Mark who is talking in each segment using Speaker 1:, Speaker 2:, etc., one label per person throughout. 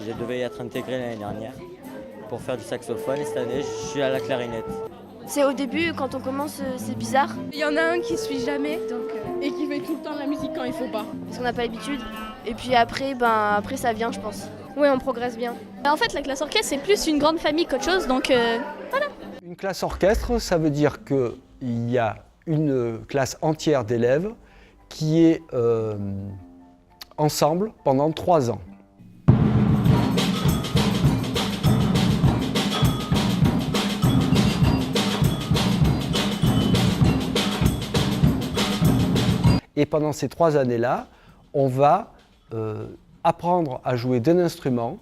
Speaker 1: Je devais y être intégré l'année dernière pour faire du saxophone et cette année je suis à la clarinette.
Speaker 2: C'est au début, quand on commence, c'est bizarre,
Speaker 3: Il y en a un qui suit jamais et qui fait tout le temps de la musique quand il faut pas.
Speaker 2: parce qu'on n'a pas l'habitude. Et puis après, après ça vient, je pense.
Speaker 3: Oui, on progresse bien.
Speaker 4: En fait, la classe orchestre, c'est plus une grande famille qu'autre chose, donc
Speaker 5: Une classe orchestre, ça veut dire qu'il y a une classe entière d'élèves qui est ensemble pendant 3 ans. Et pendant ces 3 années-là, on va apprendre à jouer d'un instrument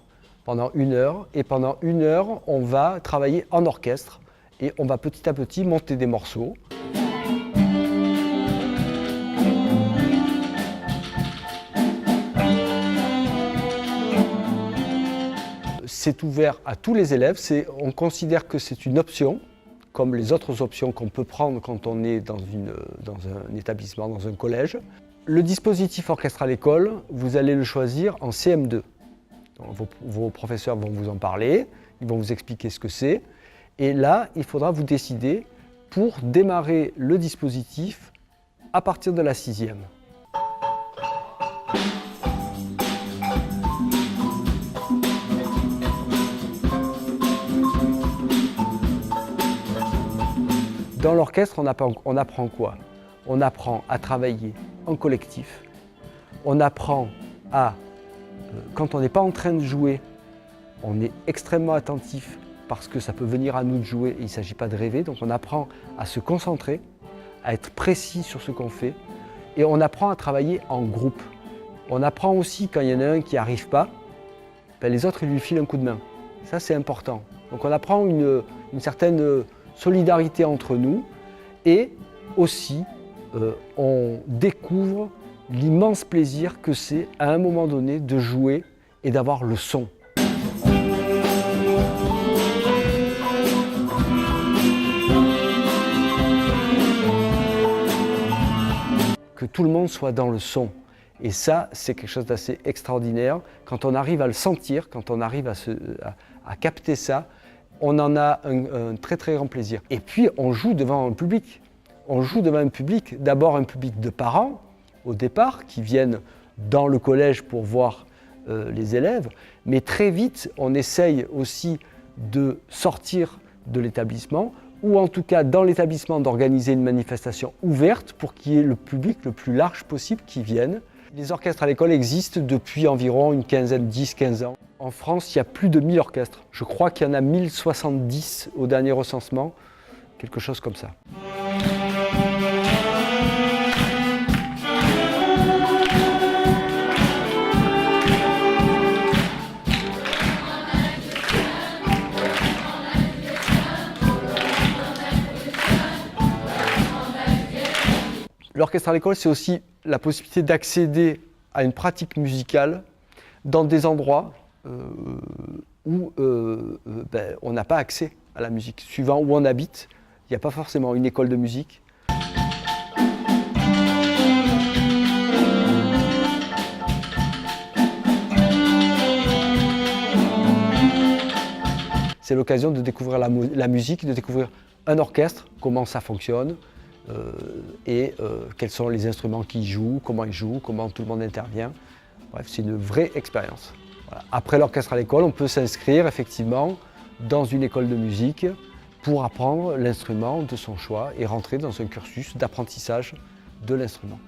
Speaker 5: pendant 1 heure. Et pendant 1 heure, on va travailler en orchestre. Et on va petit à petit monter des morceaux. C'est ouvert à tous les élèves. On considère que c'est une option, comme les autres options qu'on peut prendre quand on est dans un établissement, dans un collège. Le dispositif orchestre à l'école, vous allez le choisir en CM2. Donc, vos professeurs vont vous en parler, ils vont vous expliquer ce que c'est. Et là, il faudra vous décider pour démarrer le dispositif à partir de la 6e. Dans l'orchestre, on apprend quoi? On apprend à travailler en collectif. On apprend quand on n'est pas en train de jouer, on est extrêmement attentif parce que ça peut venir à nous de jouer et il ne s'agit pas de rêver. Donc on apprend à se concentrer, à être précis sur ce qu'on fait et on apprend à travailler en groupe. On apprend aussi quand il y en a un qui n'y arrive pas, les autres ils lui filent un coup de main. Ça c'est important. Donc on apprend une certaine solidarité entre nous et aussi on découvre l'immense plaisir que c'est à un moment donné de jouer et d'avoir le son. Que tout le monde soit dans le son. Et ça, c'est quelque chose d'assez extraordinaire. Quand on arrive à le sentir, quand on arrive à capter ça, on en a un très très grand plaisir. Et puis, on joue devant un public. On joue devant un public, d'abord un public de parents, au départ, qui viennent dans le collège pour voir les élèves. Mais très vite, on essaye aussi de sortir de l'établissement ou en tout cas dans l'établissement d'organiser une manifestation ouverte pour qu'il y ait le public le plus large possible qui vienne. Les orchestres à l'école existent depuis environ une quinzaine, 10-15 ans. En France, il y a plus de 1000 orchestres. Je crois qu'il y en a 1070 au dernier recensement, quelque chose comme ça. L'orchestre à l'école, c'est aussi la possibilité d'accéder à une pratique musicale dans des endroits où on n'a pas accès à la musique. Suivant où on habite, il n'y a pas forcément une école de musique. C'est l'occasion de découvrir la musique, de découvrir un orchestre, comment ça fonctionne, et quels sont les instruments qui jouent, comment tout le monde intervient. Bref, c'est une vraie expérience. Voilà. Après l'orchestre à l'école, on peut s'inscrire effectivement dans une école de musique pour apprendre l'instrument de son choix et rentrer dans un cursus d'apprentissage de l'instrument.